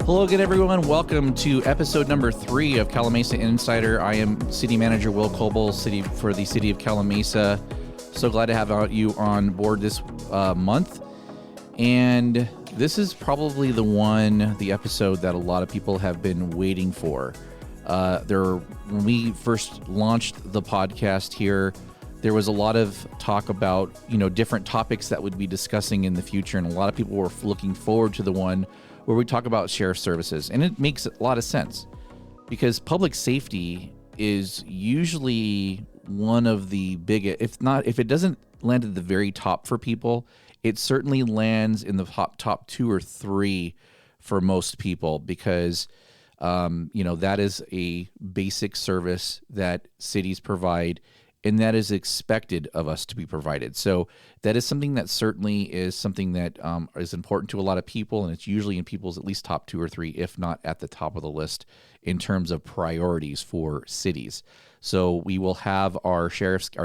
Hello again, everyone. Welcome to episode number 3 of Calimesa Insider. I am City Manager Will Kolbow, for the City of Calimesa. So glad to have you on board this month. And this is probably the episode that a lot of people have been waiting for. When we first launched the podcast here, there was a lot of talk about, different topics that we'd be discussing in the future. And a lot of people were looking forward to the one where we talk about sheriff services. And it makes a lot of sense because public safety is usually one of the biggest, if it doesn't land at the very top for people, it certainly lands in the top 2 or 3 for most people because, that is a basic service that cities provide and that is expected of us to be provided. So that is something that certainly is something that is important to a lot of people, and it's usually in people's at least top 2 or 3, if not at the top of the list in terms of priorities for cities. So we will have our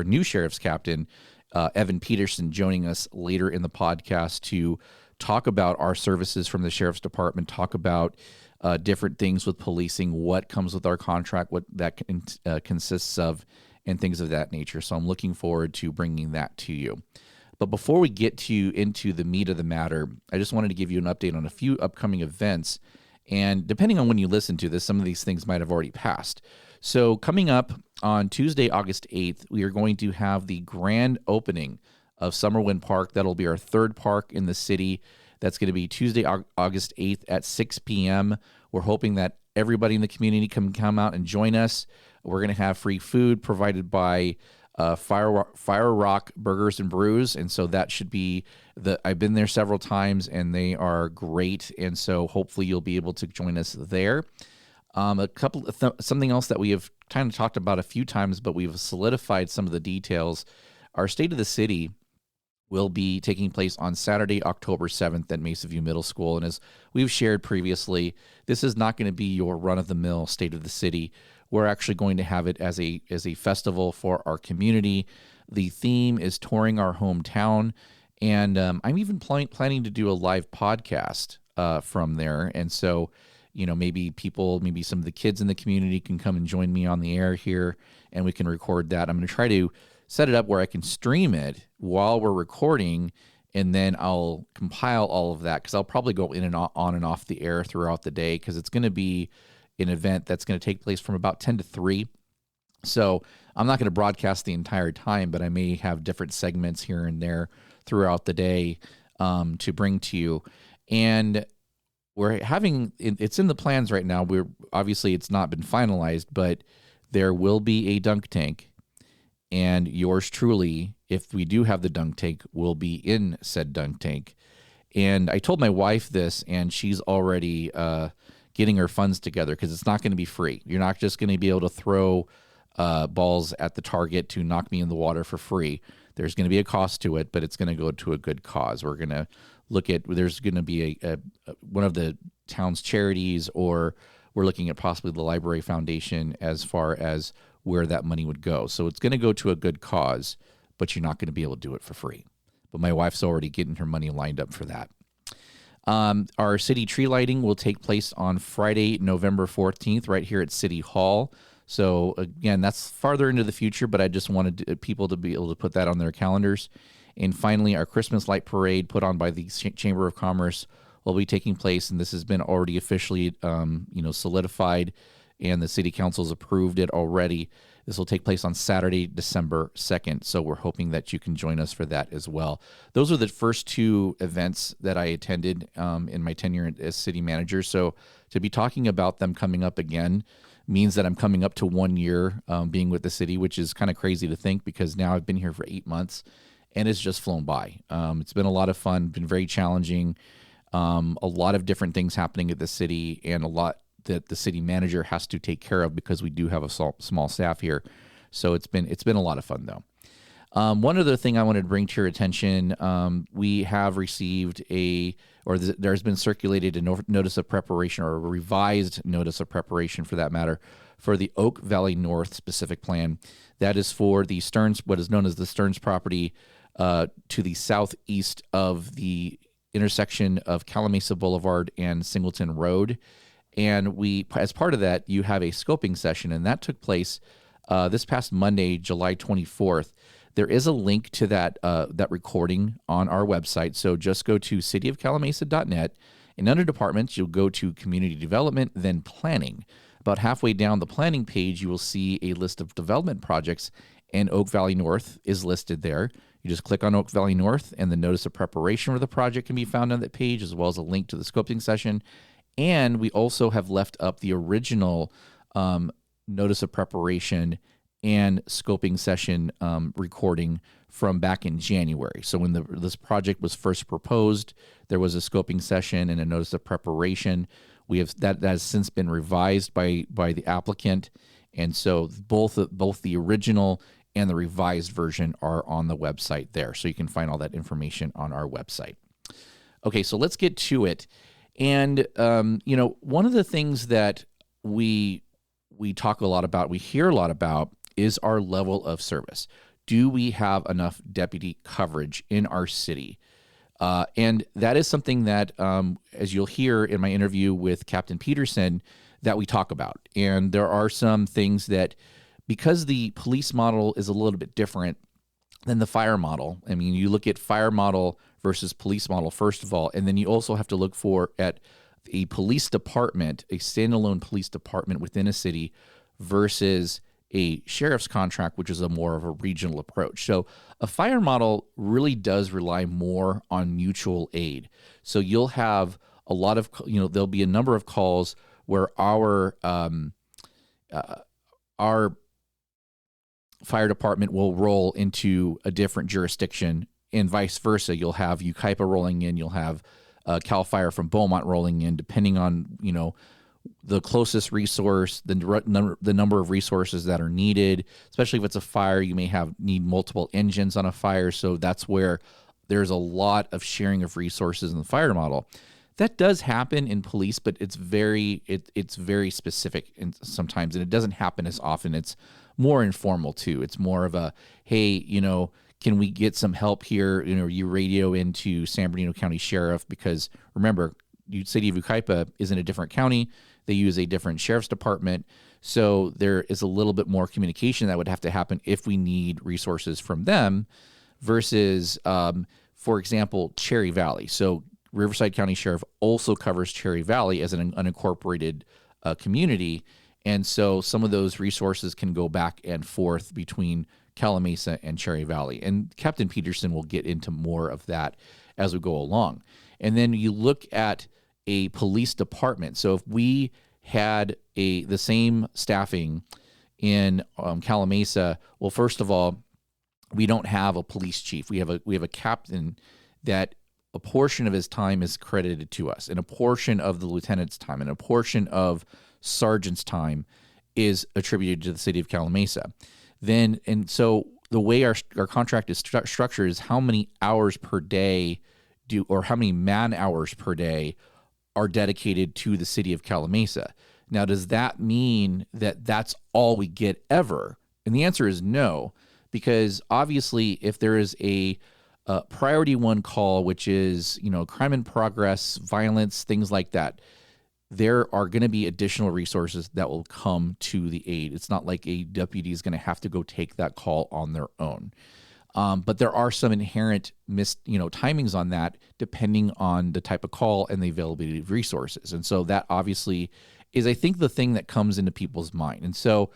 new sheriff's captain, Captain Petersen, joining us later in the podcast to talk about our services from the sheriff's department, talk about different things with policing, what comes with our contract, what that consists of, and things of that nature. So I'm looking forward to bringing that to you. But before we get into the meat of the matter, I just wanted to give you an update on a few upcoming events. And depending on when you listen to this, some of these things might have already passed. So coming up on Tuesday, August 8th, we are going to have the grand opening of Summerwind Park. That'll be our 3rd park in the city. That's going to be Tuesday, August 8th at 6 p.m. We're hoping that everybody in the community can come out and join us. We're going to have free food provided by Fire Rock Burgers and Brews, and so that should be I've been there several times, and they are great, and so hopefully you'll be able to join us there. Something else that we have kind of talked about a few times, but we've solidified some of the details. Our State of the City will be taking place on Saturday, October 7th at Mesa View Middle School. And as we've shared previously, this is not going to be your run-of-the-mill State of the City. We're actually going to have it as a festival for our community. The theme is touring our hometown. And I'm even planning to do a live podcast from there. And so, maybe some of the kids in the community can come and join me on the air here, and we can record that. I'm going to try to set it up where I can stream it while we're recording, and then I'll compile all of that because I'll probably go in and on and off the air throughout the day because it's going to be an event that's going to take place from about 10 to 3. So I'm not going to broadcast the entire time, but I may have different segments here and there throughout the day to bring to you. And it's in the plans right now. Obviously it's not been finalized, but there will be a dunk tank. And yours truly, if we do have the dunk tank, will be in said dunk tank. And I told my wife this, and she's already getting her funds together because it's not going to be free. You're not just going to be able to throw balls at the target to knock me in the water for free. There's going to be a cost to it, but it's going to go to a good cause. We're going to there's going to be one of the town's charities, or we're looking at possibly the Library Foundation as far as where that money would go. So it's going to go to a good cause, but you're not going to be able to do it for free. But my wife's already getting her money lined up for that. Our city tree lighting will take place on Friday, November 14th, right here at City Hall. So again, that's farther into the future, but I just wanted people to be able to put that on their calendars. And finally, our Christmas light parade put on by the Chamber of Commerce will be taking place, and this has been already officially solidified, and the city council has approved it already. This will take place on Saturday, December 2nd, so we're hoping that you can join us for that as well. Those are the first 2 events that I attended in my tenure as city manager, so to be talking about them coming up again means that I'm coming up to 1 year being with the city, which is kind of crazy to think because now I've been here for 8 months, and it's just flown by. It's been a lot of fun, been very challenging, a lot of different things happening at the city, and a lot that the city manager has to take care of because we do have a small staff here. So it's been a lot of fun though. One other thing I wanted to bring to your attention, we have received there's been circulated a notice of preparation, or a revised notice of preparation for that matter, for the Oak Valley North specific plan. That is for the Stearns, what is known as the Stearns property, to the southeast of the intersection of Calimesa Boulevard and Singleton Road. And we, as part of that, you have a scoping session, and that took place this past Monday, July 24th. There is a link to that recording on our website. So just go to cityofcalimesa.net, and under departments, you'll go to community development, then planning. About halfway down the planning page, you will see a list of development projects, and Oak Valley North is listed there. You just click on Oak Valley North, and the notice of preparation for the project can be found on that page, as well as a link to the scoping session. And we also have left up the original notice of preparation and scoping session recording from back in January. So when this project was first proposed, there was a scoping session and a notice of preparation. We have that has since been revised by the applicant, and so both the original and the revised version are on the website there. So you can find all that information on our website. Okay, so let's get to it. And one of the things that we talk a lot about, we hear a lot about, is our level of service. Do we have enough deputy coverage in our city? And that is something that, as you'll hear in my interview with Captain Petersen, that we talk about. And there are some things that, because the police model is a little bit different than the fire model. I mean, you look at fire model versus police model, first of all, and then you also have to look at a police department, a standalone police department within a city versus a sheriff's contract, which is a more of a regional approach. So a fire model really does rely more on mutual aid. So you'll have a lot of, there'll be a number of calls where our fire department will roll into a different jurisdiction, and vice versa. You'll have Yucaipa rolling in, you'll have CAL FIRE from Beaumont rolling in, depending on, the closest resource, the number of resources that are needed. Especially if it's a fire, you may need multiple engines on a fire. So that's where there's a lot of sharing of resources in the fire model. That does happen in police, but it's very specific sometimes, and it doesn't happen as often. It's more informal too. It's more of a, hey, can we get some help here? You radio into San Bernardino County Sheriff, because remember, City of Yucaipa is in a different county. They use a different sheriff's department. So there is a little bit more communication that would have to happen if we need resources from them versus, for example, Cherry Valley. So Riverside County Sheriff also covers Cherry Valley as an unincorporated community. And so some of those resources can go back and forth between Calimesa and Cherry Valley. And Captain Petersen will get into more of that as we go along. And then you look at a police department. So if we had the same staffing in Calimesa, well, first of all, we don't have a police chief. We have a captain that a portion of his time is credited to us, and a portion of the lieutenant's time, and a portion of sergeant's time is attributed to the city of Calimesa. And so the way our contract is structured is how many hours per day or how many man hours per day are dedicated to the city of Calimesa. Now, does that mean that that's all we get ever? And the answer is no, because obviously if there is a priority one call, which is, crime in progress, violence, things like that, there are going to be additional resources that will come to the aid. It's not like a deputy is going to have to go take that call on their own. But there are some inherent timings on that, depending on the type of call and the availability of resources. And so that obviously is, I think, the thing that comes into people's mind. And so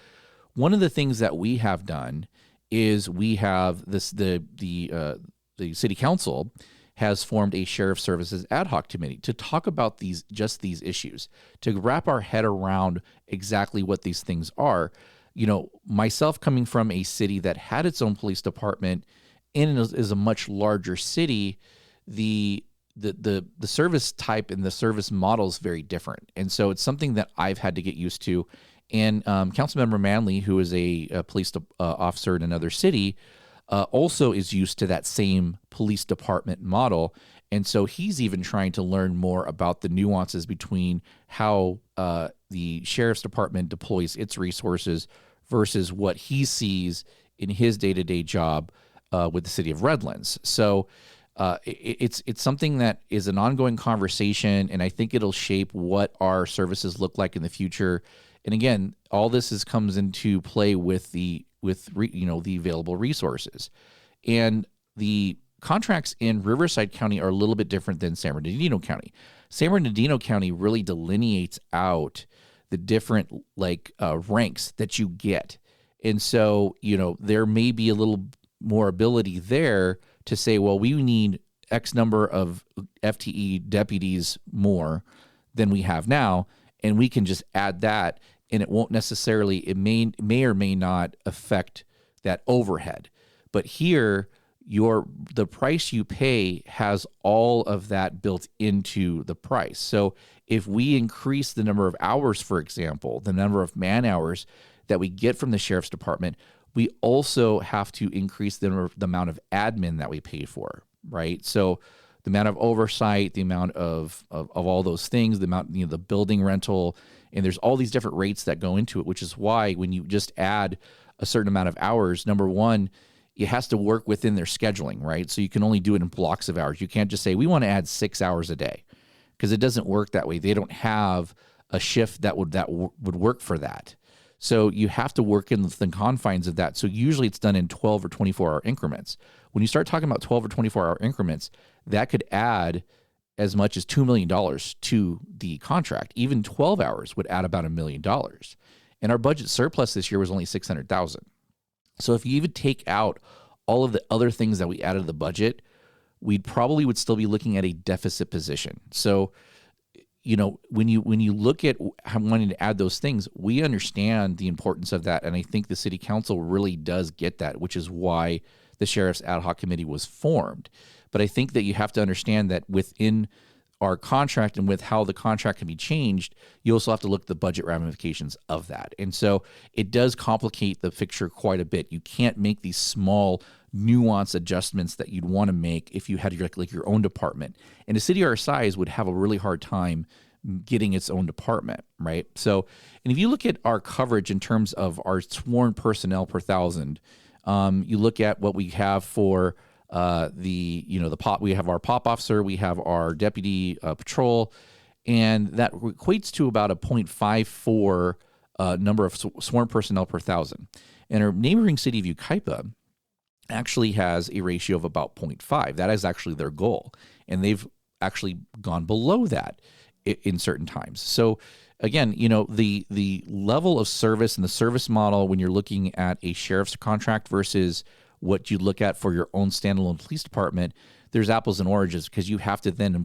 one of the things that we have done is we have the city council has formed a sheriff services ad hoc committee to talk about these issues, to wrap our head around exactly what these things are. Myself coming from a city that had its own police department and is a much larger city, the service type and the service model is very different. And so it's something that I've had to get used to. And Councilmember Manley, who is a police officer in another city, also is used to that same police department model. And so he's even trying to learn more about the nuances between how the sheriff's department deploys its resources versus what he sees in his day-to-day job with the city of Redlands. So It's something that is an ongoing conversation, and I think it'll shape what our services look like in the future. And again, all this comes into play with the available resources, and the contracts in Riverside County are a little bit different than San Bernardino County. San Bernardino County really delineates out the different ranks that you get, and so there may be a little more ability there to say, well, we need X number of FTE deputies more than we have now, and we can just add that, and it won't necessarily, it may or may not affect that overhead. But here, the price you pay has all of that built into the price. So if we increase the number of hours, for example, the number of man hours that we get from the sheriff's department, we also have to increase the amount of admin that we pay for, right? So the amount of oversight, the amount of all those things, the amount, the building rental, and there's all these different rates that go into it, which is why when you just add a certain amount of hours, number one, it has to work within their scheduling, right? So you can only do it in blocks of hours. You can't just say, we want to add 6 hours a day, because it doesn't work that way. They don't have a shift that would work for that. So you have to work in the confines of that. So usually it's done in 12 or 24-hour increments. When you start talking about 12 or 24-hour increments, that could add as much as $2 million to the contract. Even 12 hours would add about $1 million. And our budget surplus this year was only $600,000. So if you even take out all of the other things that we added to the budget, we probably would still be looking at a deficit position. So when you look at wanting to add those things, we understand the importance of that, and I think the city council really does get that, which is why the sheriff's ad hoc committee was formed. But I think that you have to understand that within our contract and with how the contract can be changed, you also have to look at the budget ramifications of that. And so it does complicate the picture quite a bit. You can't make these small nuanced adjustments that you'd want to make if you had your own department. And a city our size would have a really hard time getting its own department, right? So, and if you look at our coverage in terms of our sworn personnel per thousand, you look at what we have for we have our pop officer, we have our deputy patrol, and that equates to about a 0.54 number of sworn personnel per thousand. And our neighboring city of Yucaipa actually has a ratio of about 0.5. That is actually their goal, and they've actually gone below that in certain times. So again, the level of service and the service model when you're looking at a sheriff's contract versus what you look at for your own standalone police department, there's apples and oranges, because you have to then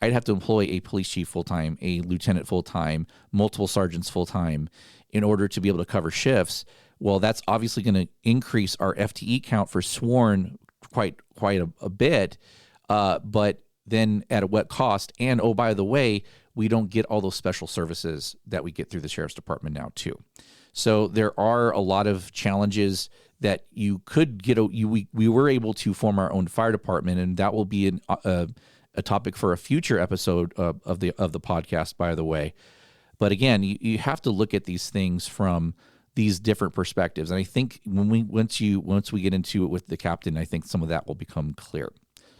I'd have to employ a police chief full-time, a lieutenant full-time, multiple sergeants full-time in order to be able to cover shifts. Well, that's obviously going to increase our FTE count for sworn quite a bit, but then at what cost? And oh, by the way, we don't get all those special services that we get through the sheriff's department now too. So there are a lot of challenges that you could get. We were able to form our own fire department, and that will be a topic for a future episode of the podcast, by the way. But again, you have to look at these things from these different perspectives, and I think once we get into it with the captain, I think some of that will become clear.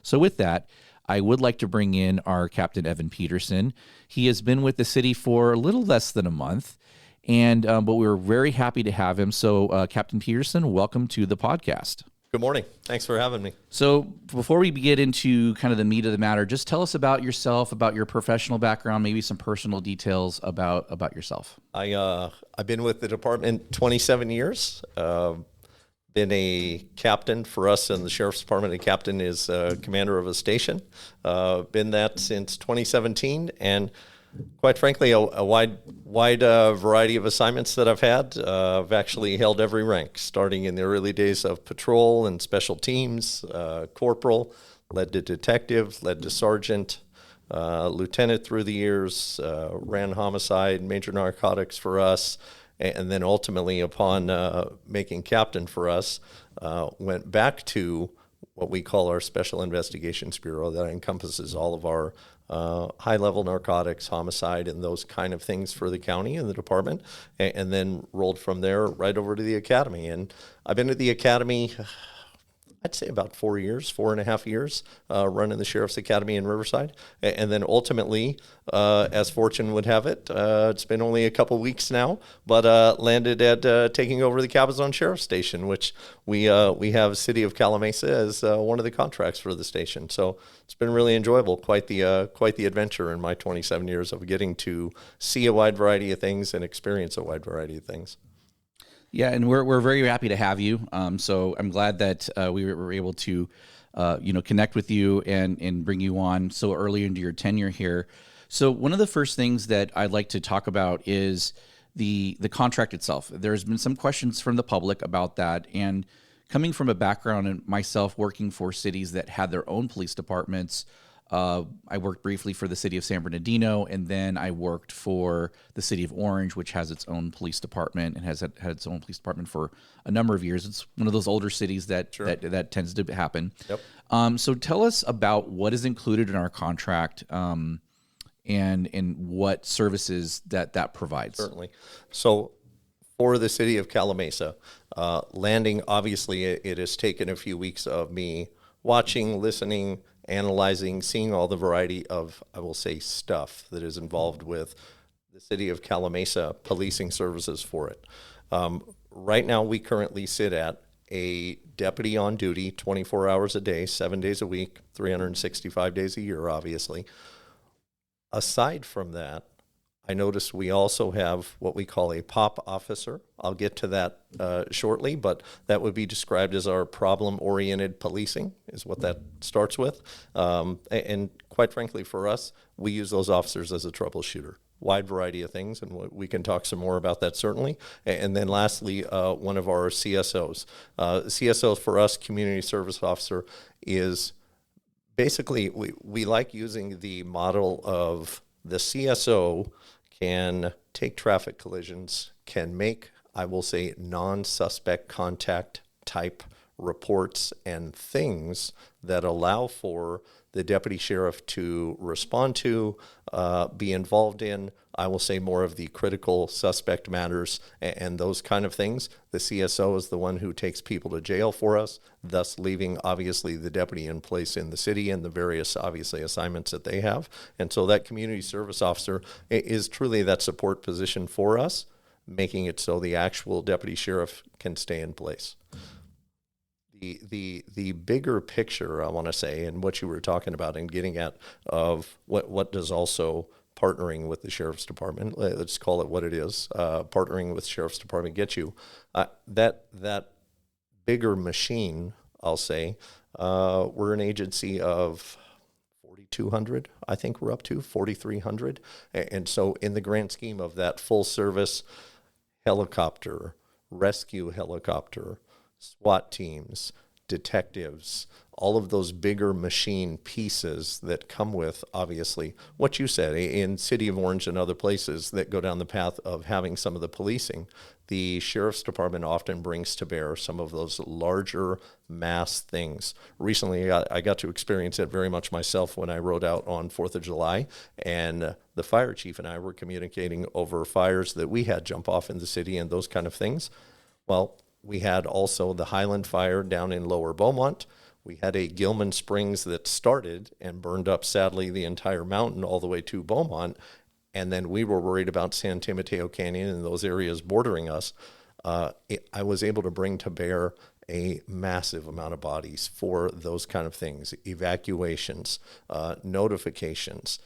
So with that, I would like to bring in our Captain Evan Petersen. He has been with the city for a little less than a month, but we're very happy to have him. So, Captain Petersen, welcome to the podcast. Good morning. Thanks for having me. So before we get into kind of the meat of the matter, just tell us about yourself, about your professional background, maybe some personal details about yourself. I've been with the department 27 years. Been a captain for us in the Sheriff's Department. A captain is commander of a station. Been that since 2017, and quite frankly, a wide variety of assignments that I've had. I've actually held every rank, starting in the early days of patrol and special teams, corporal, led to detective, led to sergeant, lieutenant through the years, ran homicide, major narcotics for us, and then ultimately upon making captain for us, went back to what we call our Special Investigations Bureau that encompasses all of our high-level narcotics, homicide, and those kind of things for the county and the department, and then rolled from there right over to the academy. And I've been at the academy, I'd say about 4.5 years, running the Sheriff's Academy in Riverside. And then ultimately, as fortune would have it, it's been only a couple weeks now, but landed at taking over the Cabazon Sheriff's Station, which we have City of Calimesa as one of the contracts for the station. So it's been really enjoyable, quite the adventure in my 27 years of getting to see a wide variety of things and experience a wide variety of things. Yeah, and we're very happy to have you. So I'm glad that we were able to, connect with you and bring you on so early into your tenure here. So one of the first things that I'd like to talk about is the contract itself. There's been some questions from the public about that, and coming from a background and myself working for cities that had their own police departments. I worked briefly for the city of San Bernardino, and then I worked for the city of Orange, which has its own police department and has had its own police department for a number of years. It's one of those older cities that that tends to happen. Yep. So tell us about what is included in our contract and what services that provides. Certainly. So for the city of Calimesa, landing, obviously it has taken a few weeks of me watching, listening, analyzing, seeing all the variety of, I will say, stuff that is involved with the city of Calimesa policing services for it. Right now, we currently sit at a deputy on duty 24 hours a day, 7 days a week, 365 days a year, obviously. Aside from that, I noticed we also have what we call a POP officer. I'll get to that shortly, but that would be described as our problem-oriented policing is what that starts with. And quite frankly, for us, we use those officers as a troubleshooter. Wide variety of things, and we can talk some more about that certainly. And then lastly, one of our CSOs. CSOs for us, community service officer, is basically we like using the model of the CSO can take traffic collisions, can make, I will say, non-suspect contact type reports and things that allow for the deputy sheriff to respond to, be involved in, I will say, more of the critical suspect matters and those kind of things. The CSO is the one who takes people to jail for us, thus leaving, obviously, the deputy in place in the city and the various, obviously, assignments that they have. And so that community service officer is truly that support position for us, making it so the actual deputy sheriff can stay in place. The bigger picture, I want to say, and what you were talking about and getting at of what does also partnering with the Sheriff's Department, let's call it what it is, partnering with Sheriff's Department get you, that bigger machine, I'll say, we're an agency of 4,200, I think we're up to 4,300. And so in the grand scheme of that full service helicopter, rescue helicopter, SWAT teams, detectives, all of those bigger machine pieces that come with, obviously, what you said, in City of Orange and other places that go down the path of having some of the policing, the Sheriff's Department often brings to bear some of those larger mass things. Recently, I got to experience it very much myself when I rode out on 4th of July, and the fire chief and I were communicating over fires that we had jump off in the city and those kind of things. Well, we had also the Highland Fire down in Lower Beaumont. We had a Gilman Springs that started and burned up, sadly, the entire mountain all the way to Beaumont. And then we were worried about San Mateo Canyon and those areas bordering us. I was able to bring to bear a massive amount of bodies for those kind of things, evacuations, notifications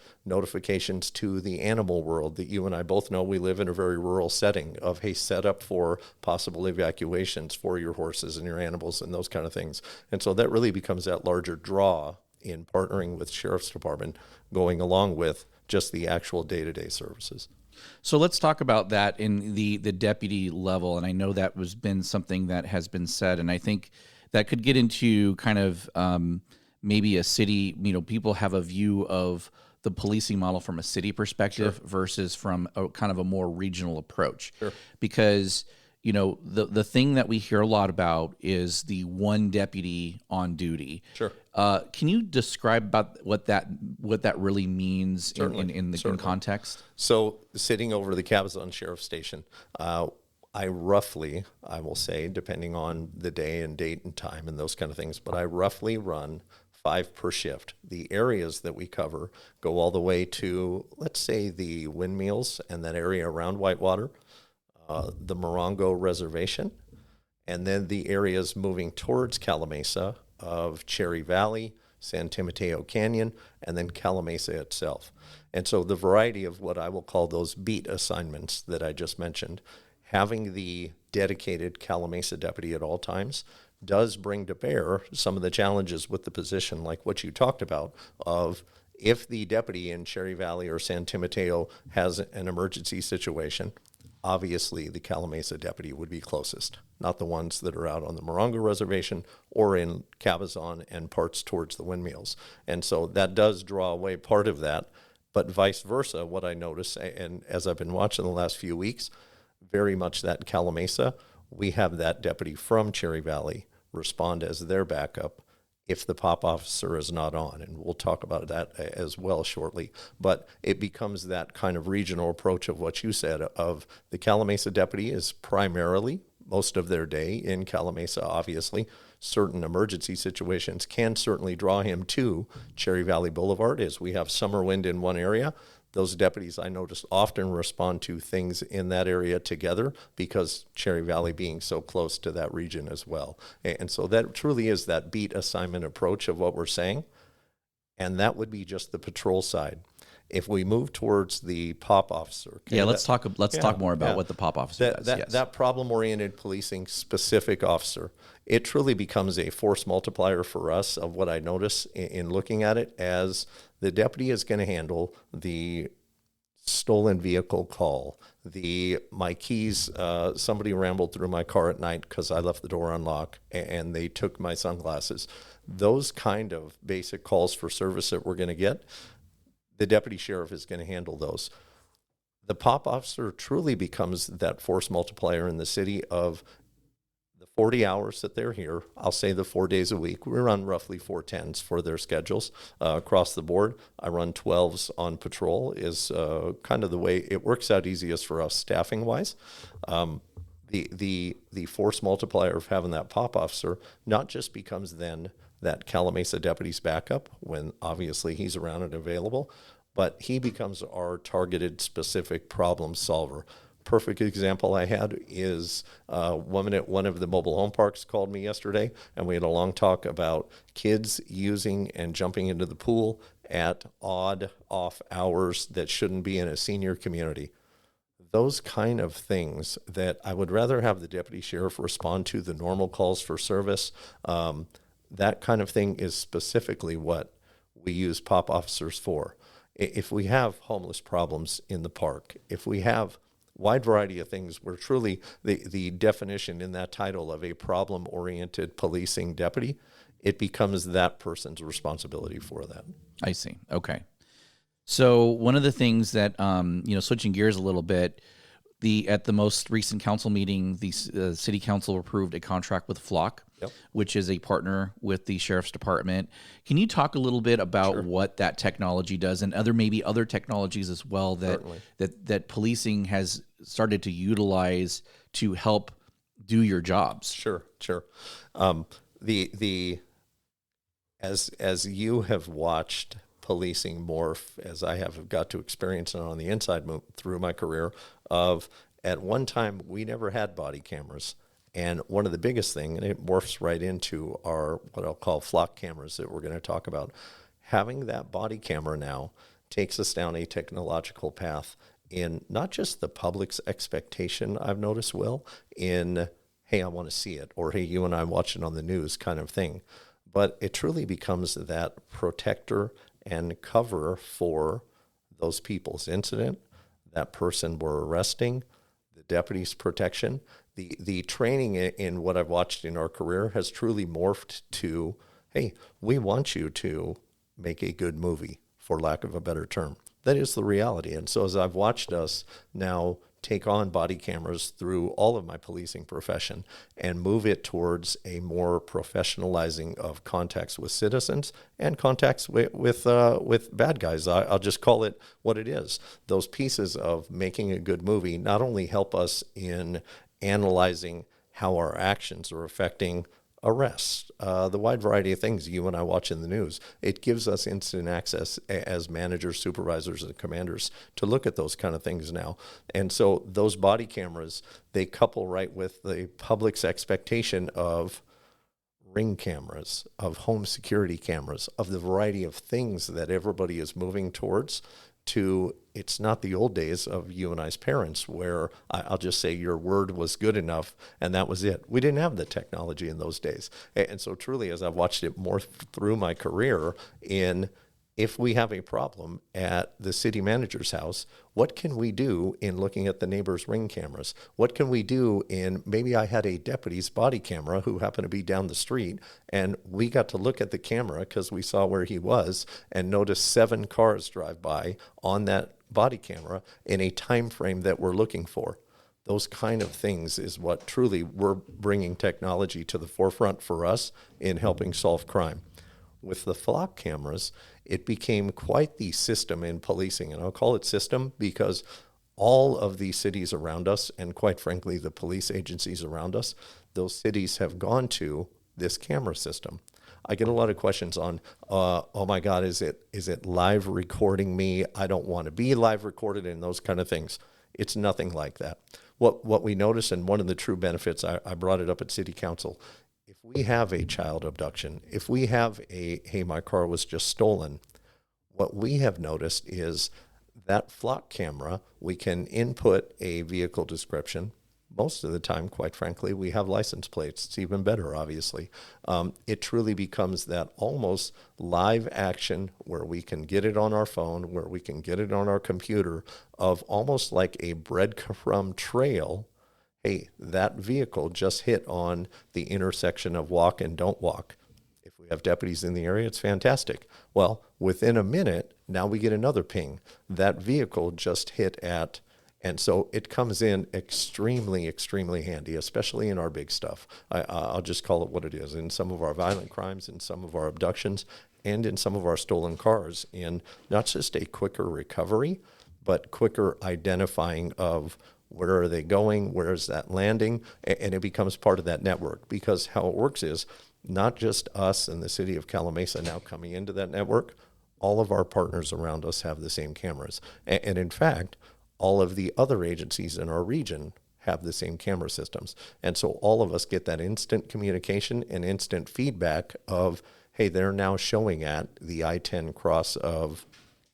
to the animal world that you and I both know we live in a very rural setting of, hey, set up for possible evacuations for your horses and your animals and those kind of things. And so that really becomes that larger draw in partnering with Sheriff's Department, going along with just the actual day-to-day services. So let's talk about that in the deputy level. And I know that was been something that has been said, and I think that could get into kind of maybe a city, people have a view of the policing model from a city perspective versus from a kind of a more regional approach. Sure. Because, the thing that we hear a lot about is the one deputy on duty. Sure. Can you describe about what that really means in context? So sitting over the Cabazon Sheriff's Station, I will say, depending on the day and date and time and those kind of things, but I roughly run 5 per shift. The areas that we cover go all the way to, let's say, the windmills and that area around Whitewater, the Morongo Reservation, and then the areas moving towards Calimesa of Cherry Valley, San Timoteo Canyon, and then Calimesa itself. And so the variety of what I will call those beat assignments that I just mentioned, having the dedicated Calimesa deputy at all times does bring to bear some of the challenges with the position, like what you talked about, of if the deputy in Cherry Valley or San Timoteo has an emergency situation, obviously the Calimesa deputy would be closest, not the ones that are out on the Morongo Reservation or in Cabazon and parts towards the windmills. And so that does draw away part of that, but vice versa, what I notice, and as I've been watching the last few weeks, very much that Calimesa, we have that deputy from Cherry Valley respond as their backup if the pop officer is not on. And we'll talk about that as well shortly. But it becomes that kind of regional approach of what you said, of the Calimesa deputy is primarily most of their day in Calimesa, obviously. Certain emergency situations can certainly draw him to Cherry Valley Boulevard, as we have summer wind in one area. Those deputies, I notice, often respond to things in that area together because Cherry Valley being so close to that region as well. And so that truly is that beat assignment approach of what we're saying. And that would be just the patrol side. If we move towards the pop officer. Okay, let's talk more about what the pop officer does. That problem-oriented policing specific officer, it truly becomes a force multiplier for us of what I notice in looking at it, as the deputy is going to handle the stolen vehicle call, my keys, somebody rambled through my car at night because I left the door unlocked and they took my sunglasses. Those kind of basic calls for service that we're going to get, the deputy sheriff is going to handle those. The pop officer truly becomes that force multiplier in the city of the 40 hours that they're here. I'll say the 4 days a week. We run roughly 410s for their schedules across the board. I run 12s on patrol is kind of the way it works out easiest for us staffing wise. The force multiplier of having that pop officer not just becomes then that Calimesa deputy's backup when obviously he's around and available, but he becomes our targeted specific problem solver. Perfect example I had is a woman at one of the mobile home parks called me yesterday, and we had a long talk about kids using and jumping into the pool at odd off hours that shouldn't be in a senior community. Those kind of things that I would rather have the deputy sheriff respond to the normal calls for service. That kind of thing is specifically what we use pop officers for. If we have homeless problems in the park, if we have wide variety of things where truly the definition in that title of a problem-oriented policing deputy, it becomes that person's responsibility for that. I see. Okay. So one of the things that, switching gears a little bit, at the most recent council meeting, the city council approved a contract with Flock, which is a partner with the sheriff's department. Can you talk a little bit about what that technology does, and maybe other technologies as well that policing has started to utilize to help do your jobs? Sure. As you have watched policing morph, as I have got to experience it on the inside through my career, of at one time we never had body cameras. And one of the biggest things, and it morphs right into our what I'll call flock cameras that we're going to talk about, having that body camera now takes us down a technological path in not just the public's expectation, I've noticed, Will, in, hey, I want to see it, or hey, you and I watch it on the news kind of thing, but it truly becomes that protector and cover for those people's incident, that person we're arresting, the deputy's protection. The training in what I've watched in our career has truly morphed to, hey, we want you to make a good movie, for lack of a better term. That is the reality. And so as I've watched us now take on body cameras through all of my policing profession and move it towards a more professionalizing of contacts with citizens and contacts with bad guys. I'll just call it what it is. Those pieces of making a good movie not only help us in analyzing how our actions are affecting arrests, the wide variety of things you and I watch in the news. It gives us instant access as managers, supervisors, and commanders to look at those kind of things now. And so those body cameras, they couple right with the public's expectation of ring cameras, of home security cameras, of the variety of things that everybody is moving towards. To it's not the old days of you and I's parents where I'll just say your word was good enough and that was it. We didn't have the technology in those days. And so truly, as I've watched it more through my career, if we have a problem at the city manager's house, what can we do in looking at the neighbor's ring cameras? What can we do in, maybe I had a deputy's body camera who happened to be down the street, and we got to look at the camera because we saw where he was and noticed 7 cars drive by on that body camera in a time frame that we're looking for. Those kind of things is what truly we're bringing technology to the forefront for us in helping solve crime. With the flock cameras, it became quite the system in policing. And I'll call it system because all of the cities around us, and quite frankly, the police agencies around us, those cities have gone to this camera system. I get a lot of questions on, oh my God, is it live recording me? I don't want to be live recorded and those kind of things. It's nothing like that. What we notice, and one of the true benefits, I brought it up at City Council, if we have a child abduction, if we have hey, my car was just stolen, what we have noticed is that flock camera, we can input a vehicle description. Most of the time, quite frankly, we have license plates. It's even better, obviously. It truly becomes that almost live action where we can get it on our phone, where we can get it on our computer, of almost like a breadcrumb trail. Hey, that vehicle just hit on the intersection of walk and don't walk. If we have deputies in the area, it's fantastic. Well, within a minute, now we get another ping. That vehicle just hit at, and so it comes in extremely, extremely handy, especially in our big stuff. I'll just call it what it is. In some of our violent crimes, in some of our abductions, and in some of our stolen cars, in not just a quicker recovery, but quicker identifying of where are they going? Where is that landing? And it becomes part of that network, because how it works is not just us and the City of Calimesa now coming into that network. All of our partners around us have the same cameras. And in fact, all of the other agencies in our region have the same camera systems. And so all of us get that instant communication and instant feedback of, hey, they're now showing at the I-10 cross of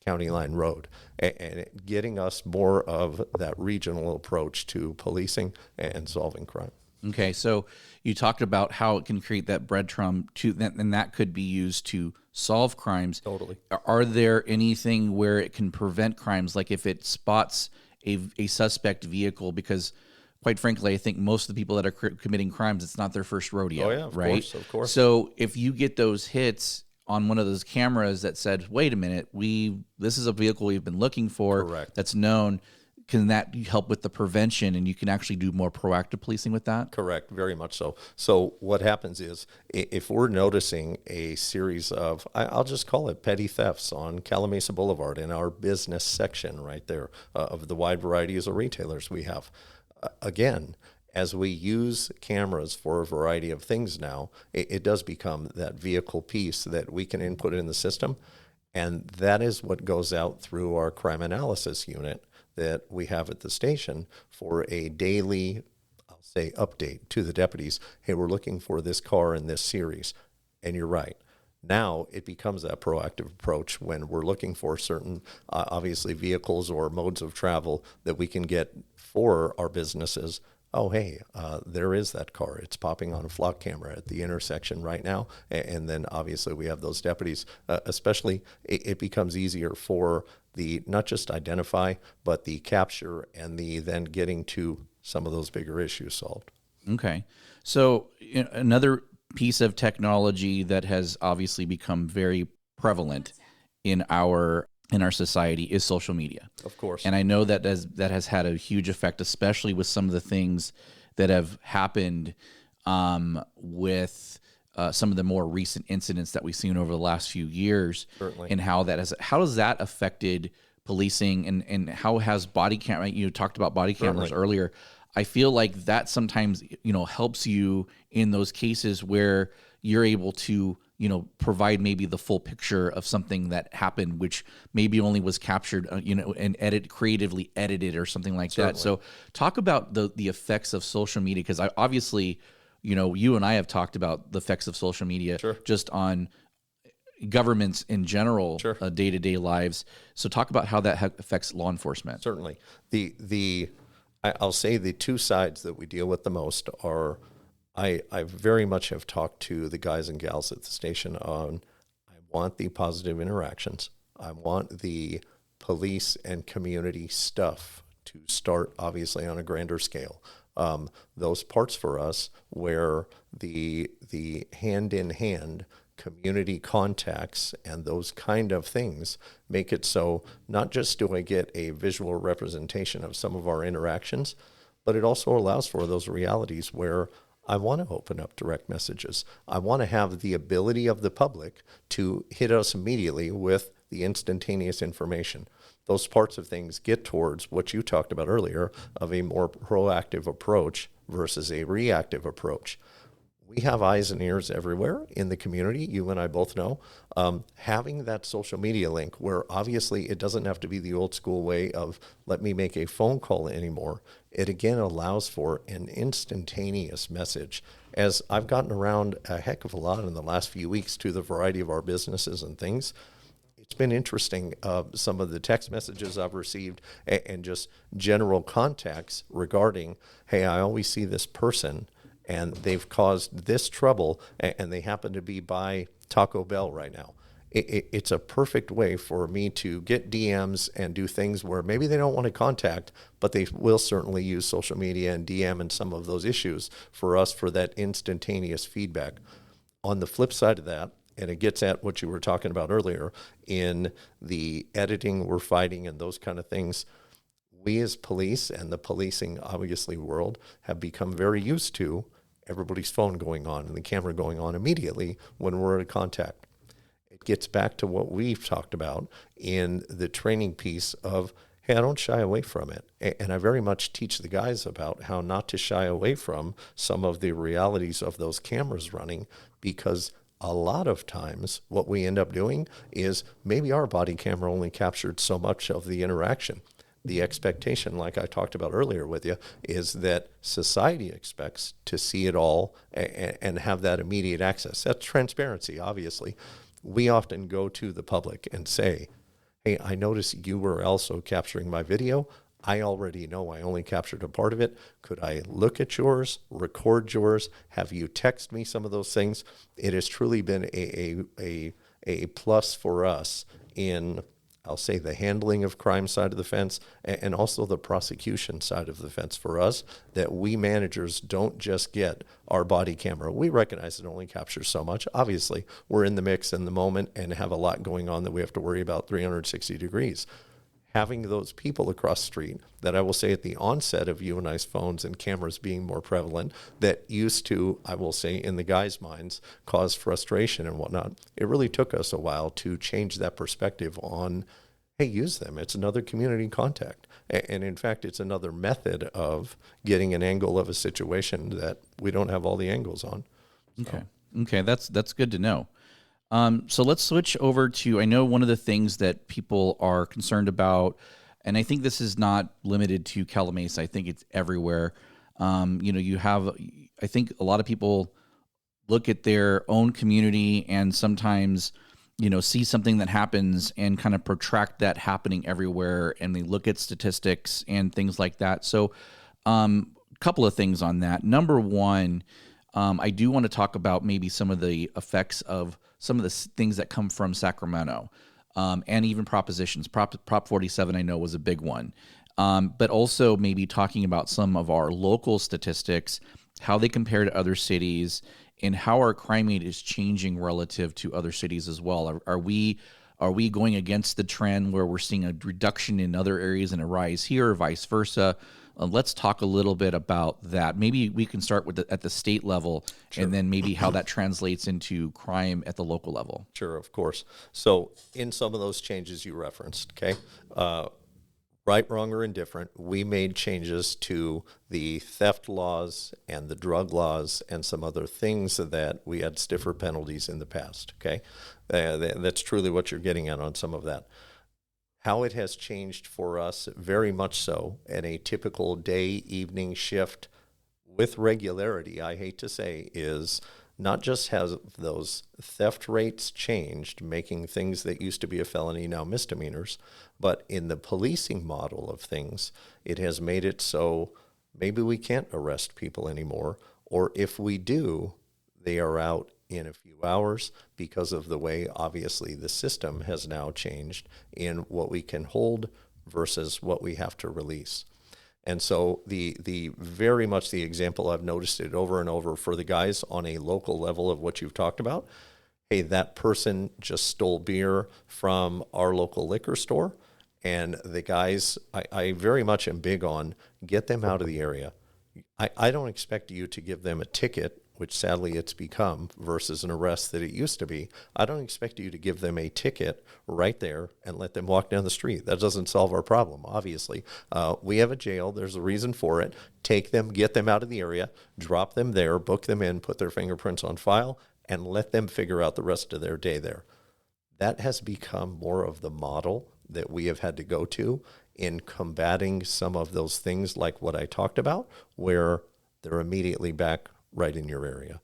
County Line Road, and getting us more of that regional approach to policing and solving crime. Okay, so you talked about how it can create that breadcrumb and that could be used to solve crimes. Totally. Are there anything where it can prevent crimes, like if it spots a suspect vehicle? Because quite frankly, I think most of the people that are committing crimes, it's not their first rodeo. Oh yeah, right? Of course. So if you get those hits on one of those cameras that said, wait a minute, this is a vehicle we've been looking for. Correct. That's known, can that help with the prevention, and you can actually do more proactive policing with that? Correct, very much so. So what happens is, if we're noticing a series of, I'll just call it petty thefts on Calimesa Boulevard in our business section right there, of the wide varieties of retailers we have, again, as we use cameras for a variety of things now, it does become that vehicle piece that we can input in the system. And that is what goes out through our crime analysis unit that we have at the station for a daily, I'll say, update to the deputies. Hey, we're looking for this car in this series. And you're right. Now it becomes that proactive approach when we're looking for certain, obviously, vehicles or modes of travel that we can get for our businesses. Oh, hey, there is that car. It's popping on a flock camera at the intersection right now. And then obviously we have those deputies, especially it becomes easier for the not just identify, but the capture and the then getting to some of those bigger issues solved. Okay. So another piece of technology that has obviously become very prevalent in our society is social media. Of course. And I know that has had a huge effect, especially with some of the things that have happened with some of the more recent incidents that we've seen over the last few years. Certainly. And how has that affected policing, and how has body camera, you talked about body cameras Certainly. earlier. I feel like that sometimes, helps you in those cases where you're able to, provide maybe the full picture of something that happened, which maybe only was captured, and creatively edited or something like that. So talk about the effects of social media, because I obviously, you and I have talked about the effects of social media just on governments in general, day-to-day lives. So talk about how that affects law enforcement. Certainly. I'll say the two sides that we deal with the most are, I very much have talked to the guys and gals at the station on, I want the positive interactions. I want the police and community stuff to start, obviously, on a grander scale. Those parts for us where the hand-in-hand community contacts and those kind of things make it so not just do I get a visual representation of some of our interactions, but it also allows for those realities where I want to open up direct messages. I want to have the ability of the public to hit us immediately with the instantaneous information. Those parts of things get towards what you talked about earlier of a more proactive approach versus a reactive approach. We have eyes and ears everywhere in the community. You and I both know. Having that social media link where obviously it doesn't have to be the old school way of let me make a phone call anymore. It again allows for an instantaneous message. As I've gotten around a heck of a lot in the last few weeks to the variety of our businesses and things, it's been interesting, some of the text messages I've received and just general contacts regarding, hey, I always see this person and they've caused this trouble, and they happen to be by Taco Bell right now. It's a perfect way for me to get DMs and do things where maybe they don't want to contact, but they will certainly use social media and DM and some of those issues for us for that instantaneous feedback. On the flip side of that, and it gets at what you were talking about earlier, in the editing we're fighting and those kind of things, we as police and the policing, obviously, world have become very used to everybody's phone going on and the camera going on immediately when we're in contact. It gets back to what we've talked about in the training piece of, hey, I don't shy away from it. And I very much teach the guys about how not to shy away from some of the realities of those cameras running, because a lot of times what we end up doing is maybe our body camera only captured so much of the interaction. The expectation, like I talked about earlier with you, is that society expects to see it all and have that immediate access. That's transparency, obviously. We often go to the public and say, hey, I noticed you were also capturing my video. I already know I only captured a part of it. Could I look at yours, record yours, have you text me some of those things? It has truly been a plus for us in, I'll say, the handling of crime side of the fence and also the prosecution side of the fence for us, that we managers don't just get our body camera. We recognize it only captures so much. Obviously, we're in the mix in the moment and have a lot going on that we have to worry about 360 degrees. Having those people across the street that I will say at the onset of you and I's phones and cameras being more prevalent, that used to, I will say, in the guys' minds, cause frustration and whatnot. It really took us a while to change that perspective on, hey, use them. It's another community contact. And in fact, it's another method of getting an angle of a situation that we don't have all the angles on. So. Okay, that's good to know. So let's switch over to, I know one of the things that people are concerned about, and I think this is not limited to Calimesa, I think it's everywhere. You have, I think a lot of people look at their own community and sometimes, see something that happens and kind of protract that happening everywhere. And they look at statistics and things like that. So a couple of things on that. Number one, I do want to talk about maybe some of the effects of some of the things that come from Sacramento, and even propositions. Prop 47, I know, was a big one. But also maybe talking about some of our local statistics, how they compare to other cities, and how our crime rate is changing relative to other cities as well. Are we going against the trend where we're seeing a reduction in other areas and a rise here, or vice versa? Let's talk a little bit about that. Maybe we can start with at the state level, sure, and then maybe how that translates into crime at the local level. Sure, of course. So in some of those changes you referenced, okay, right, wrong, or indifferent, we made changes to the theft laws and the drug laws and some other things that we had stiffer penalties in the past, okay? That's truly what you're getting at on some of that. How it has changed for us, very much so, in a typical day, evening shift with regularity, I hate to say, is not just has those theft rates changed, making things that used to be a felony now misdemeanors, but in the policing model of things, it has made it so maybe we can't arrest people anymore, or if we do, they are out in a few hours because of the way, obviously, the system has now changed in what we can hold versus what we have to release. And so the very much the example, I've noticed it over and over for the guys on a local level of what you've talked about. Hey, that person just stole beer from our local liquor store. And the guys, I very much am big on get them out of the area. I don't expect you to give them a ticket, which sadly it's become, versus an arrest that it used to be. I don't expect you to give them a ticket right there and let them walk down the street. That doesn't solve our problem, obviously. We have a jail. There's a reason for it. Take them, get them out of the area, drop them there, book them in, put their fingerprints on file, and let them figure out the rest of their day there. That has become more of the model that we have had to go to in combating some of those things like what I talked about, where they're immediately back right in your area.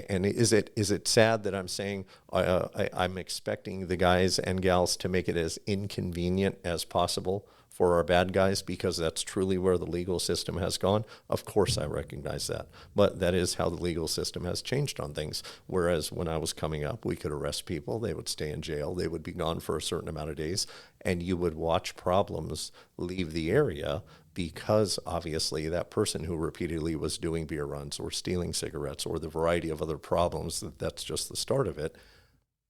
And is it sad that I'm saying I'm expecting the guys and gals to make it as inconvenient as possible for our bad guys, because that's truly where the legal system has gone? Of course I recognize that. But that is how the legal system has changed on things. Whereas when I was coming up, we could arrest people, they would stay in jail, they would be gone for a certain amount of days, and you would watch problems leave the area because obviously that person who repeatedly was doing beer runs or stealing cigarettes or the variety of other problems, that's just the start of it,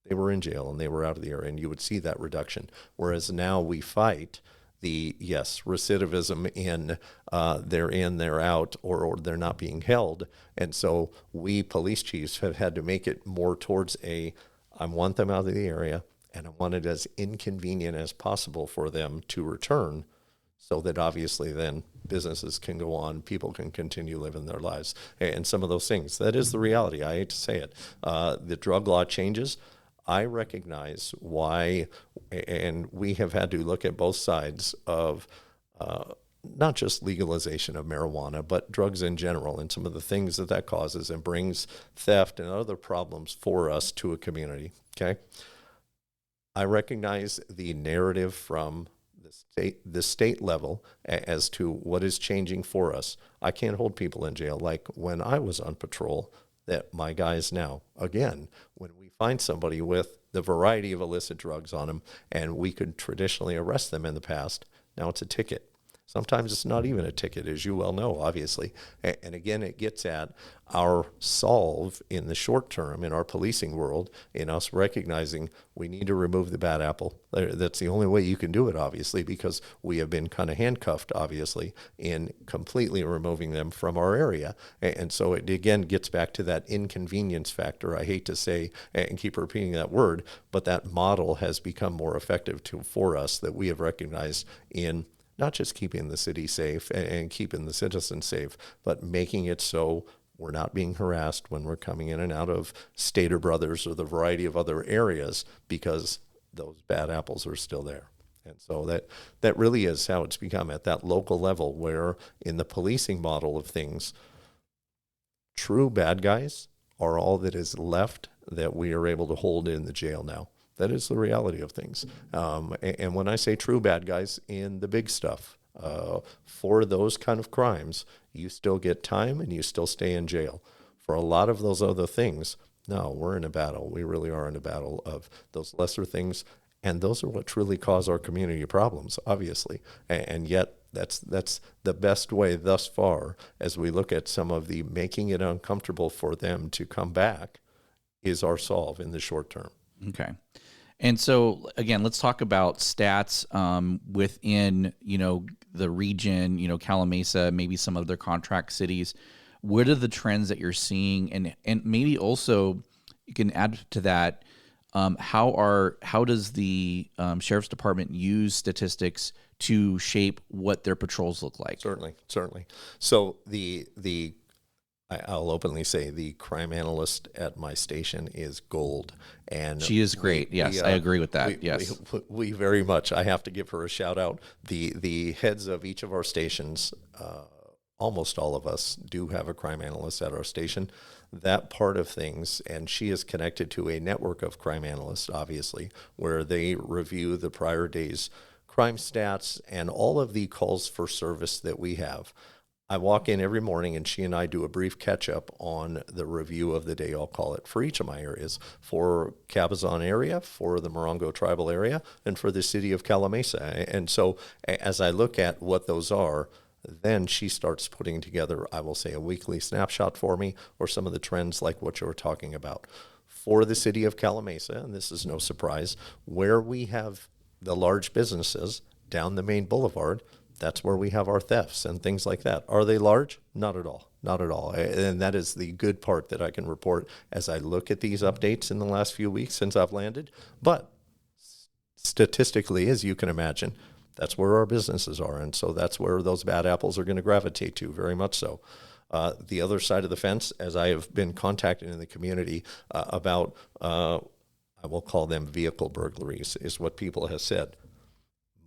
they were in jail and they were out of the area, and you would see that reduction. Whereas now we fight the, yes, recidivism in, they're out, or they're not being held. And so we police chiefs have had to make it more towards I want them out of the area, and I want it as inconvenient as possible for them to return, so that obviously then businesses can go on, people can continue living their lives, and some of those things. That is the reality. I hate to say it. The drug law changes. I recognize why, and we have had to look at both sides of not just legalization of marijuana, but drugs in general, and some of the things that causes and brings theft and other problems for us to a community, okay? I recognize the narrative from the state level as to what is changing for us. I can't hold people in jail like when I was on patrol, that my guys now. Again, when we find somebody with the variety of illicit drugs on them, and we could traditionally arrest them in the past, now it's a ticket. Sometimes it's not even a ticket, as you well know, obviously. And again, it gets at our solve in the short term in our policing world, in us recognizing we need to remove the bad apple. That's the only way you can do it, obviously, because we have been kind of handcuffed, obviously, in completely removing them from our area. And so it, again, gets back to that inconvenience factor. I hate to say and keep repeating that word, but that model has become more effective for us, that we have recognized in not just keeping the city safe and keeping the citizens safe, but making it so we're not being harassed when we're coming in and out of Stater Brothers or the variety of other areas, because those bad apples are still there. And so that really is how it's become at that local level, where in the policing model of things, true bad guys are all that is left that we are able to hold in the jail now. That is the reality of things. And when I say true bad guys, in the big stuff, for those kind of crimes, you still get time and you still stay in jail. For a lot of those other things, no, we're in a battle. We really are in a battle of those lesser things. And those are what truly cause our community problems, obviously. And yet that's the best way thus far, as we look at some of the making it uncomfortable for them to come back, is our solve in the short term. Okay. And so again, let's talk about stats within, the region, Calimesa, maybe some other contract cities. What are the trends that you're seeing? And maybe also you can add to that, How does the sheriff's department use statistics to shape what their patrols look like? Certainly. So I'll openly say the crime analyst at my station is gold, and She is great. Yes, I agree with that. Yes. we very much. I have to give her a shout out. The heads of each of our stations, almost all of us, do have a crime analyst at our station. That part of things, and she is connected to a network of crime analysts, obviously, where they review the prior day's crime stats and all of the calls for service that we have. I walk in every morning and she and I do a brief catch up on the review of the day, I'll call it, for each of my areas, for Cabazon area, for the Morongo tribal area, and for the city of Calimesa. And so as I look at what those are, then she starts putting together, I will say, a weekly snapshot for me, or some of the trends like what you were talking about. For the city of Calimesa, and this is no surprise, where we have the large businesses down the main boulevard, that's where we have our thefts and things like that. Are they large? Not at all. Not at all. And that is the good part that I can report as I look at these updates in the last few weeks since I've landed. But statistically, as you can imagine, that's where our businesses are. And so that's where those bad apples are going to gravitate to, very much so. The other side of the fence, as I have been contacted in the community about, I will call them vehicle burglaries, is what people have said.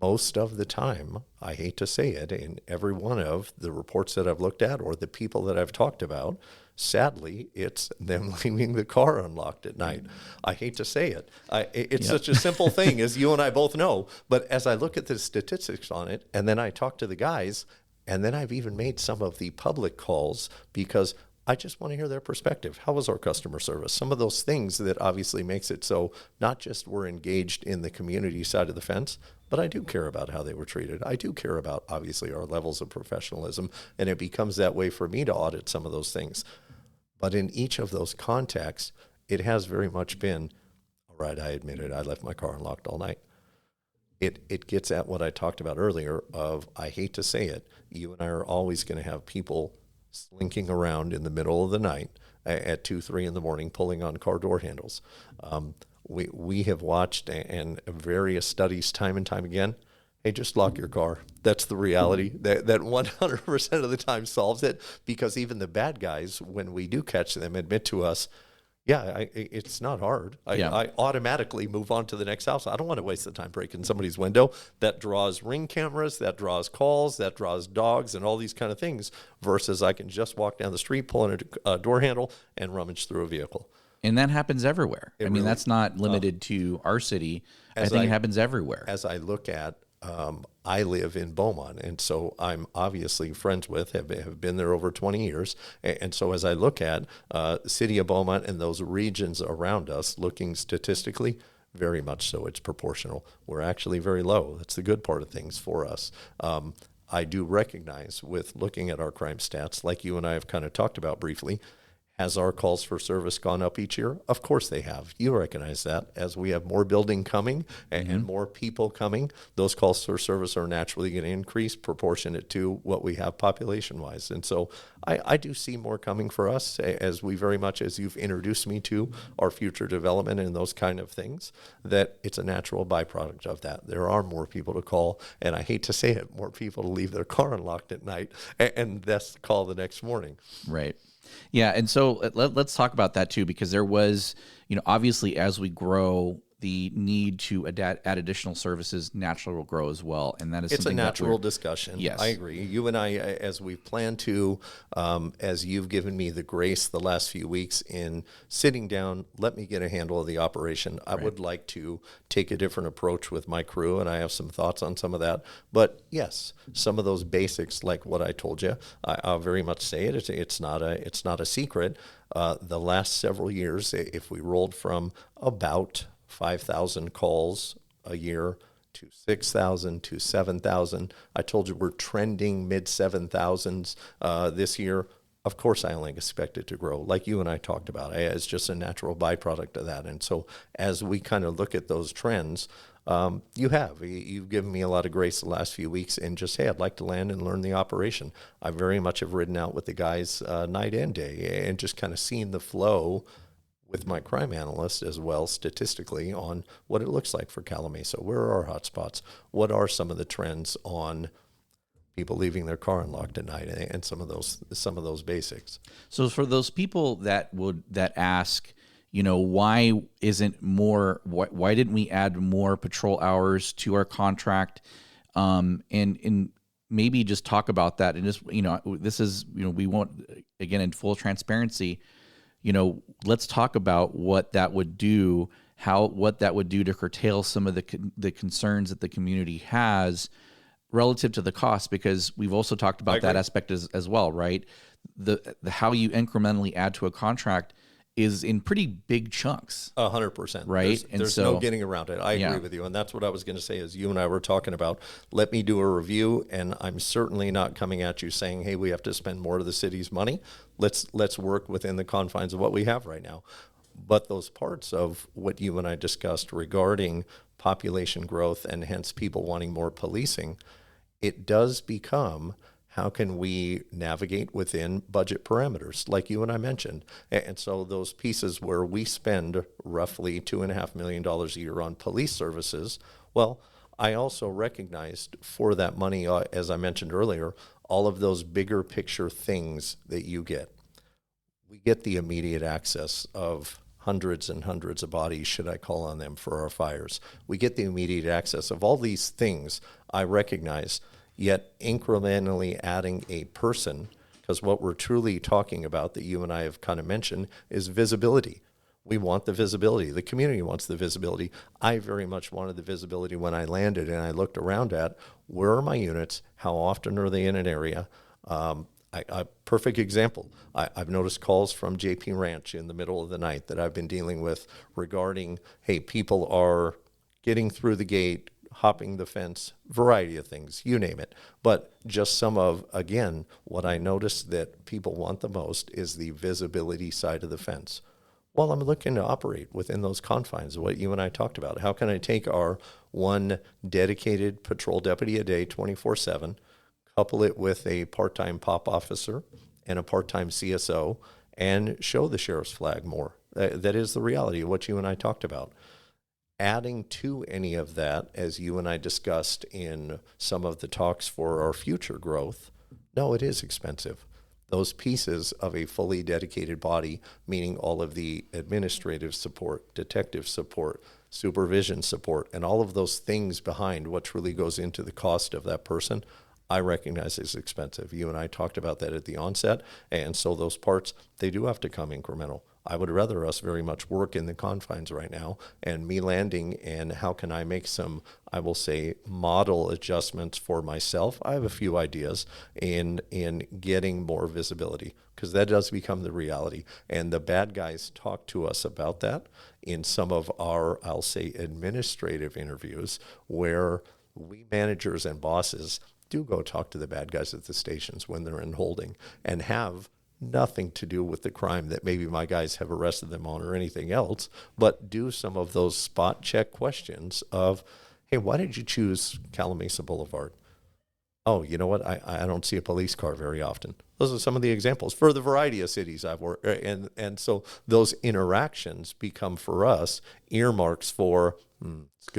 Most of the time, I hate to say it, in every one of the reports that I've looked at or the people that I've talked about, sadly, it's them leaving the car unlocked at night. I hate to say it. It's such a simple thing, as you and I both know. But as I look at the statistics on it, and then I talk to the guys, and then I've even made some of the public calls because I just want to hear their perspective. How was our customer service? Some of those things that obviously makes it so not just we're engaged in the community side of the fence, but I do care about how they were treated. I do care about, obviously, our levels of professionalism, and it becomes that way for me to audit some of those things. But in each of those contexts, it has very much been, all right, I admit it, I left my car unlocked all night. It gets at what I talked about earlier of, I hate to say it, you and I are always going to have people slinking around in the middle of the night at 2, 3 in the morning, pulling on car door handles. We have watched and various studies time and time again. Hey, just lock your car. That's the reality. That 100% of the time solves it, because even the bad guys, when we do catch them, admit to us, it's not hard. I automatically move on to the next house. I don't want to waste the time breaking somebody's window. That draws Ring cameras, that draws calls, that draws dogs and all these kind of things, versus I can just walk down the street, pull in a door handle, and rummage through a vehicle. And that happens everywhere. That's not limited to our city. I think it happens everywhere. As I look at, I live in Beaumont, and so I'm obviously friends with, have been there over 20 years. And so as I look at City of Beaumont and those regions around us, looking statistically, very much so, it's proportional. We're actually very low. That's the good part of things for us. I do recognize, with looking at our crime stats, like you and I have kind of talked about briefly, has our calls for service gone up each year? Of course they have. You recognize that. As we have more building coming and more people coming, those calls for service are naturally going to increase proportionate to what we have population-wise. And so I do see more coming for us, as we very much, as you've introduced me to our future development and those kind of things, that it's a natural byproduct of that. There are more people to call, and I hate to say it, more people to leave their car unlocked at night and thus call the next morning. Right. Yeah, and so let's talk about that too, because there was, obviously as we grow, the need to add additional services naturally will grow as well, and that is it's a natural discussion. Yes, I agree. You and I, as we plan to, as you've given me the grace the last few weeks in sitting down, let me get a handle of the operation. I would like to take a different approach with my crew, and I have some thoughts on some of that. But yes, some of those basics, like what I told you, I'll very much say it. It's not a secret. The last several years, if we rolled from about 5,000 calls a year to 6,000 to 7,000. I told you we're trending mid 7,000s this year. Of course, I only expect it to grow, like you and I talked about. It's just a natural byproduct of that. And so as we kind of look at those trends, you've given me a lot of grace the last few weeks, and just, hey, I'd like to land and learn the operation. I very much have ridden out with the guys night and day and just kind of seen the flow with my crime analyst as well statistically on what it looks like for Calimesa. Where are our hotspots? What are some of the trends on people leaving their car unlocked at night, and some of those basics. So for those people that ask, why didn't we add more patrol hours to our contract? And maybe just talk about that. And just, this is, we want, again, in full transparency, let's talk about what that would do, what that would do to curtail some of the concerns that the community has relative to the cost, because we've also talked about that aspect as well, right? The how you incrementally add to a contract is in pretty big chunks. 100%. Right? There's no getting around it. I agree with you. And that's what I was going to say is you and I were talking about, let me do a review, and I'm certainly not coming at you saying, hey, we have to spend more of the city's money. Let's work within the confines of what we have right now. But those parts of what you and I discussed regarding population growth and hence people wanting more policing, it does become, how can we navigate within budget parameters, like you and I mentioned? And so those pieces where we spend roughly $2.5 million a year on police services, well, I also recognized for that money, as I mentioned earlier, all of those bigger picture things that you get. We get the immediate access of hundreds and hundreds of bodies, should I call on them, for our fires. We get the immediate access of all these things I recognize, yet incrementally adding a person, because what we're truly talking about that you and I have kind of mentioned is visibility. We want the visibility. The community wants the visibility. I very much wanted the visibility when I landed and I looked around at where are my units, how often are they in an area. A perfect example, I've noticed calls from JP Ranch in the middle of the night that I've been dealing with regarding, hey, people are getting through the gate, hopping the fence, variety of things, you name it. But just some of, again, what I noticed that people want the most is the visibility side of the fence. Well, I'm looking to operate within those confines of what you and I talked about. How can I take our one dedicated patrol deputy a day, 24/7, couple it with a part-time POP officer and a part-time CSO, and show the sheriff's flag more? That is the reality of what you and I talked about. Adding to any of that, as you and I discussed in some of the talks for our future growth, no, it is expensive. Those pieces of a fully dedicated body, meaning all of the administrative support, detective support, supervision support, and all of those things behind what truly goes into the cost of that person, I recognize is expensive. You and I talked about that at the onset, and so those parts, they do have to come incremental. I would rather us very much work in the confines right now, and me landing, and how can I make some, I will say, model adjustments for myself. I have a few ideas in getting more visibility, because that does become the reality. And the bad guys talk to us about that in some of our, I'll say, administrative interviews, where we managers and bosses do go talk to the bad guys at the stations when they're in holding, and have nothing to do with the crime that maybe my guys have arrested them on or anything else, but do some of those spot check questions of, hey, why did you choose Calimesa Boulevard? Oh, you know what? I don't see a police car very often. Those are some of the examples for the variety of cities I've worked. And so those interactions become for us earmarks for, it's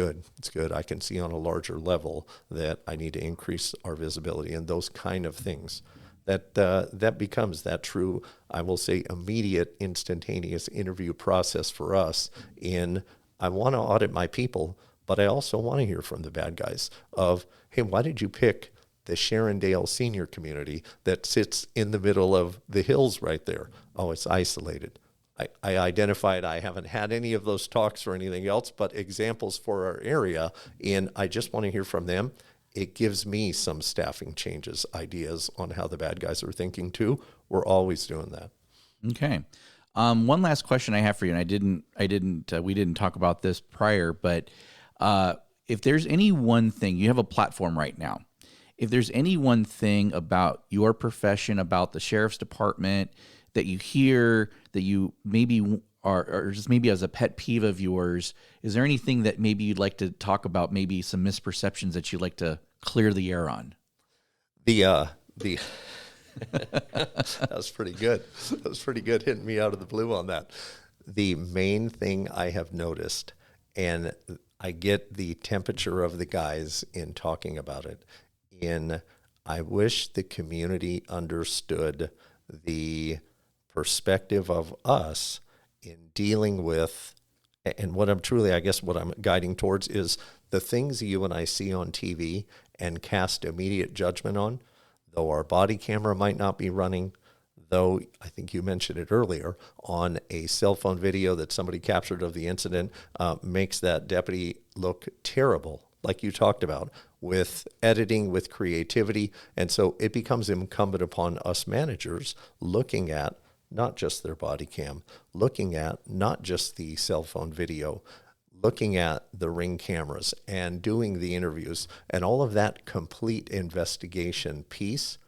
good. I can see on a larger level that I need to increase our visibility and those kind of things. That becomes that true, I will say, immediate, instantaneous interview process for us in, I want to audit my people, but I also want to hear from the bad guys of, hey, why did you pick the Sharondale senior community that sits in the middle of the hills right there? Oh, it's isolated. I identified, I haven't had any of those talks or anything else, but examples for our area, and I just want to hear from them. It gives me some staffing changes, ideas on how the bad guys are thinking too. We're always doing that. Okay. One last question I have for you, and we didn't talk about this prior, but if there's any one thing, you have a platform right now. If there's any one thing about your profession, about the sheriff's department that you hear that you maybe or just maybe as a pet peeve of yours, is there anything that maybe you'd like to talk about, maybe some misperceptions that you'd like to clear the air on? That was pretty good. That was pretty good, hitting me out of the blue on that. the main thing I have noticed, and I get the temperature of the guys in talking about it, I wish the community understood the perspective of us in dealing with, and what I'm guiding towards is the things you and I see on TV and cast immediate judgment on, though our body camera might not be running, though I think you mentioned it earlier, on a cell phone video that somebody captured of the incident makes that deputy look terrible, like you talked about, with editing, with creativity. And so it becomes incumbent upon us managers looking at not just their body cam, looking at not just the cell phone video, looking at the Ring cameras and doing the interviews, and all of that complete investigation piece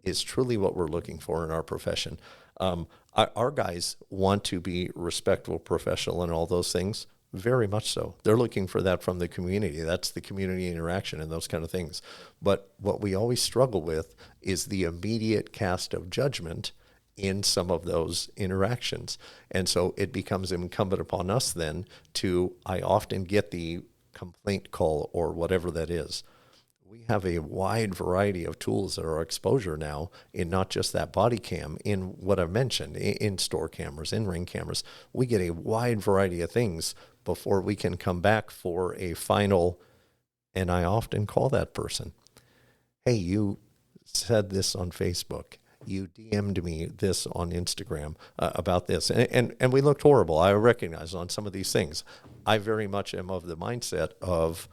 is truly what we're looking for in our profession. Our guys want to be respectful, professional, and all those things. Very much so. They're looking for that from the community. That's the community interaction and those kind of things. But what we always struggle with is the immediate cast of judgment in some of those interactions. And so it becomes incumbent upon us then I often get the complaint call or whatever that is. We have a wide variety of tools at our exposure now in not just that body cam, in what I've mentioned, in store cameras, in Ring cameras. We get a wide variety of things before we can come back for a final, and I often call that person, hey, you said this on Facebook. You DM'd me this on Instagram about this. And we looked horrible. I recognize on some of these things. I very much am of the mindset of,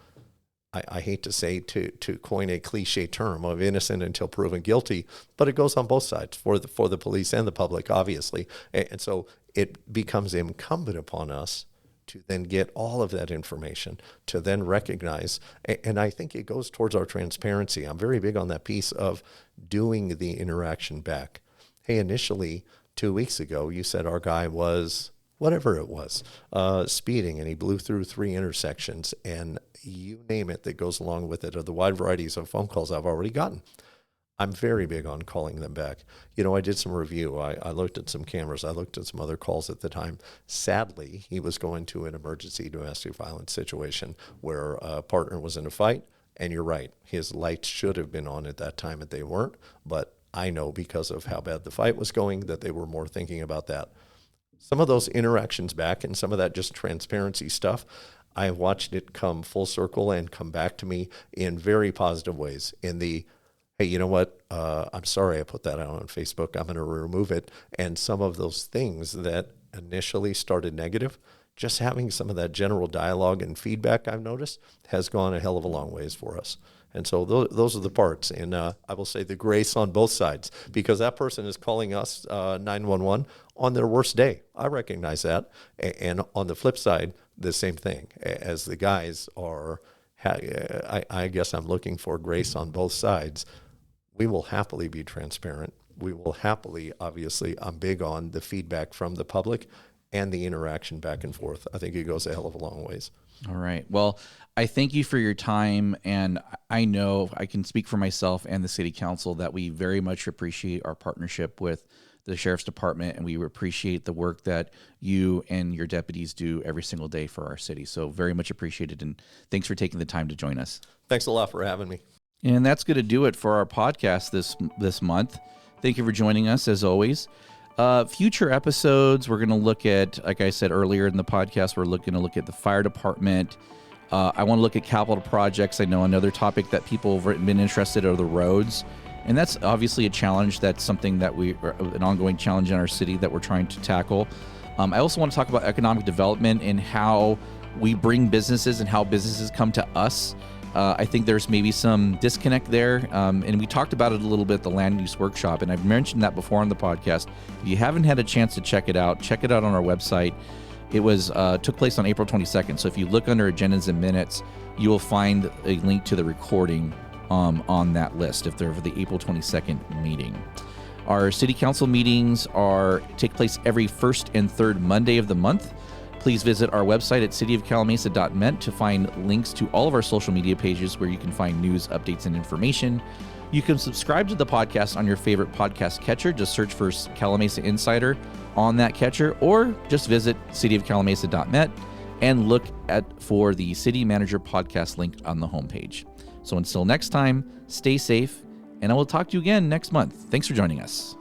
I hate to say, to coin a cliche term of innocent until proven guilty, but it goes on both sides for the police and the public, obviously. And so it becomes incumbent upon us to then get all of that information, to then recognize, and I think it goes towards our transparency. I'm very big on that piece of doing the interaction back. Hey, initially, 2 weeks ago, you said our guy was, whatever it was, speeding, and he blew through 3 intersections, and you name it that goes along with it, or the wide varieties of phone calls I've already gotten. I'm very big on calling them back. I did some review. I looked at some cameras. I looked at some other calls at the time. Sadly, he was going to an emergency domestic violence situation where a partner was in a fight. And you're right, his lights should have been on at that time, and they weren't. But I know because of how bad the fight was going that they were more thinking about that. Some of those interactions back and some of that just transparency stuff, I have watched it come full circle and come back to me in very positive ways. In the, hey, you know what? I'm sorry I put that out on Facebook. I'm going to remove it. And some of those things that initially started negative, just having some of that general dialogue and feedback I've noticed has gone a hell of a long ways for us. And so those are the parts. And I will say the grace on both sides, because that person is calling us 911 on their worst day. I recognize that. And on the flip side, the same thing. As the guys are, I guess I'm looking for grace on both sides. We will happily be transparent. We will happily, obviously, I'm big on the feedback from the public and the interaction back and forth. I think it goes a hell of a long ways. All right. Well, I thank you for your time, and I know I can speak for myself and the City Council that we very much appreciate our partnership with the Sheriff's Department, and we appreciate the work that you and your deputies do every single day for our city. So very much appreciated, and thanks for taking the time to join us. Thanks a lot for having me. And that's going to do it for our podcast this month. Thank you for joining us, as always. Future episodes, we're going to look at, like I said earlier in the podcast, we're going to look at the fire department. I want to look at capital projects. I know another topic that people have been interested in are the roads. And that's obviously a challenge. That's something that an ongoing challenge in our city that we're trying to tackle. I also want to talk about economic development and how we bring businesses and how businesses come to us. I think there's maybe some disconnect there. And we talked about it a little bit at the land use workshop. And I've mentioned that before on the podcast. If you haven't had a chance to check it out on our website. It was took place on April 22nd. So if you look under agendas and minutes, you will find a link to the recording on that list if they're for the April 22nd meeting. Our city council meetings take place every first and third Monday of the month. Please visit our website at cityofcalimesa.net to find links to all of our social media pages where you can find news, updates, and information. You can subscribe to the podcast on your favorite podcast catcher. Just search for Calimesa Insider on that catcher, or just visit cityofcalimesa.net and look for the City Manager podcast link on the homepage. So until next time, stay safe, and I will talk to you again next month. Thanks for joining us.